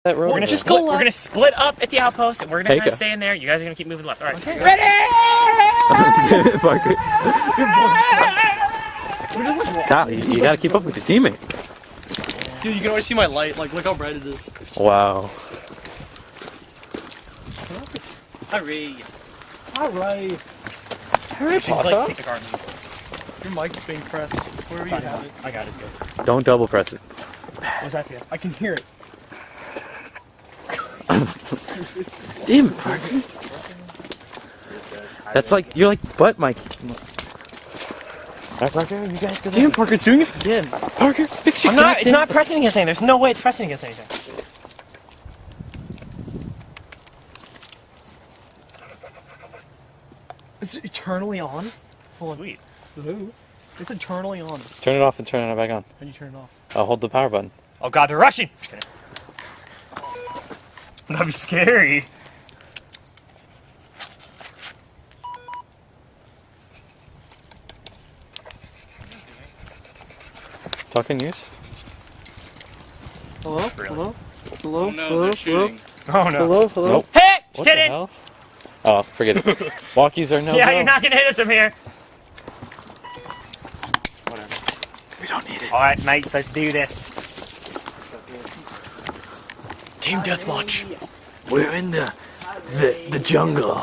That road. We're gonna split up at the outpost, and we're gonna kind of stay in there. You guys are gonna keep moving left. All right. Okay. Ready? Kyle, you gotta keep up with your teammate. Dude, you can already see my light. Like, look how bright it is. Wow. Hurry. Hurry, Potter. take the card. Your mic's being pressed. Where are you at? I got it. Good. Don't double press it. What's that to you? I can hear it. Damn it, Parker. That's like, you're like butt Mike. Alright, Parker, you guys go there. Damn, Parker, it's doing it again. Parker, fix your It's not pressing against anything. There's no way it's pressing against anything. It's eternally on? Hold on. Sweet. It's eternally on. Turn it off and turn it back on. How do you turn it off? I'll hold the power button. Oh god, they're rushing! Just kidding. That'd be scary. Talking news? Hello? Really? Hello? Hello? Oh no, Hello? they're shooting. Oh no. Hello? Hello? Nope. Hey! Just What kidding! the hell? Oh, forget it. Walkies are no Yeah, go. you're not gonna hit us from here. Whatever. We don't need it. Alright, mates, let's do this. Team Deathmatch. We're in the jungle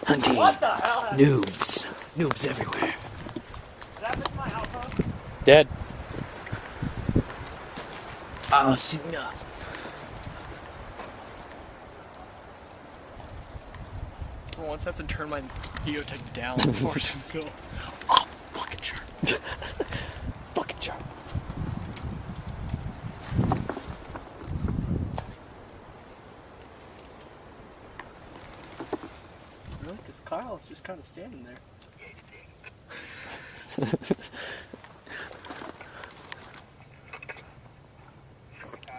hunting noobs. Noobs everywhere. Dead. Oh, no. For once, I have to turn my geotech down before it's gonna go. Oh, fucking shark. Fucking shark. Really? Because Kyle's just kind of standing there.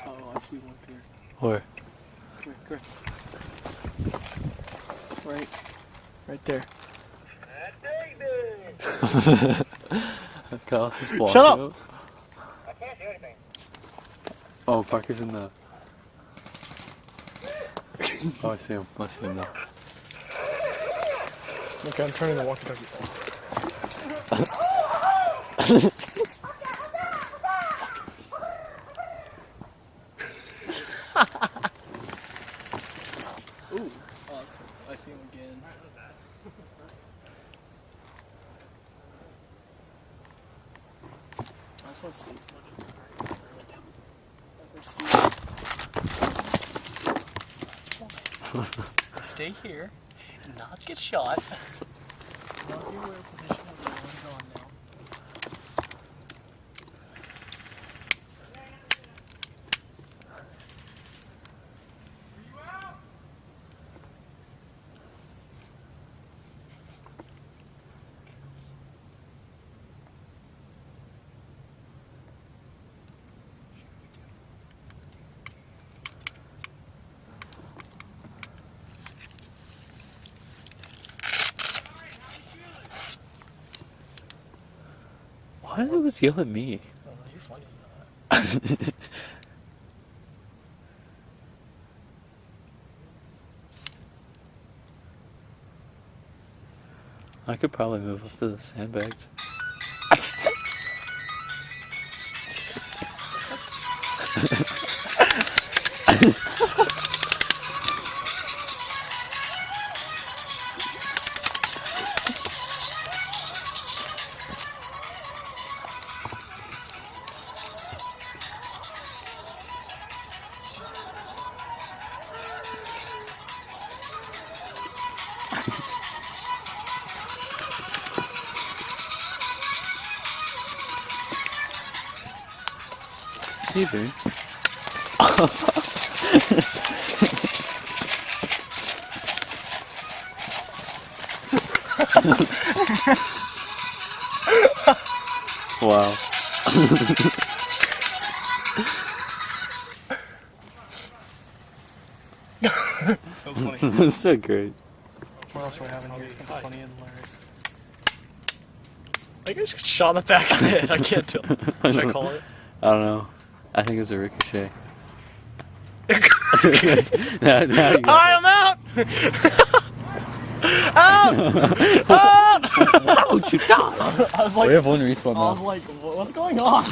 Oh, I see one here. Where? Here. Right there. Kyle's just walking. Shut up! I can't do anything. Oh, Parker's in the... Oh, I see him. I see him now. Okay, I'm turning the walkie-talkie off. Ooh, oh, I see him again. I just want to stay here, not get shot. Not be aware of position of the one gone now. Why did it always yell at me? Oh, you're funny. I could probably move up to the sandbags. What are you doing? Wow. That was funny. That's so great. What else are we having here? That's funny and hilarious. I just got shot in the back of the head. I can't tell. Should I call it? I don't know. I think it's a ricochet. now you Alright, I'm out! Out! Out! Ouch, you died. I was like, We have one respawn I was now. like, what's going on?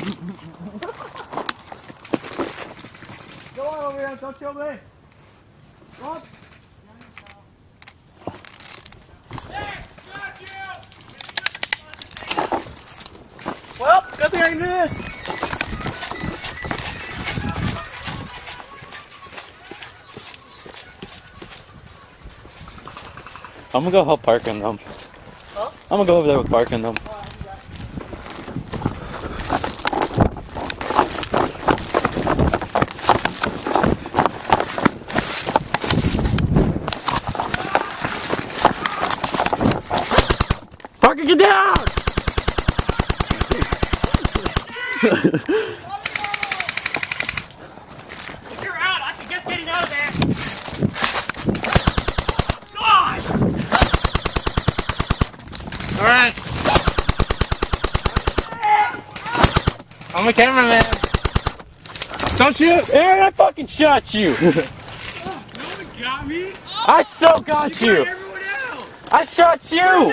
Go on over here, don't kill me. Go on. Well, good thing I can do this. I'm gonna go help Parker and them. Huh? I'm gonna go over there with Parker and them. Parker, get down! If you're out, I suggest getting out of there. God! Alright. I'm a cameraman. Don't shoot! Aaron, I fucking shot you! No one got me. I so got you! Everyone else. I shot you!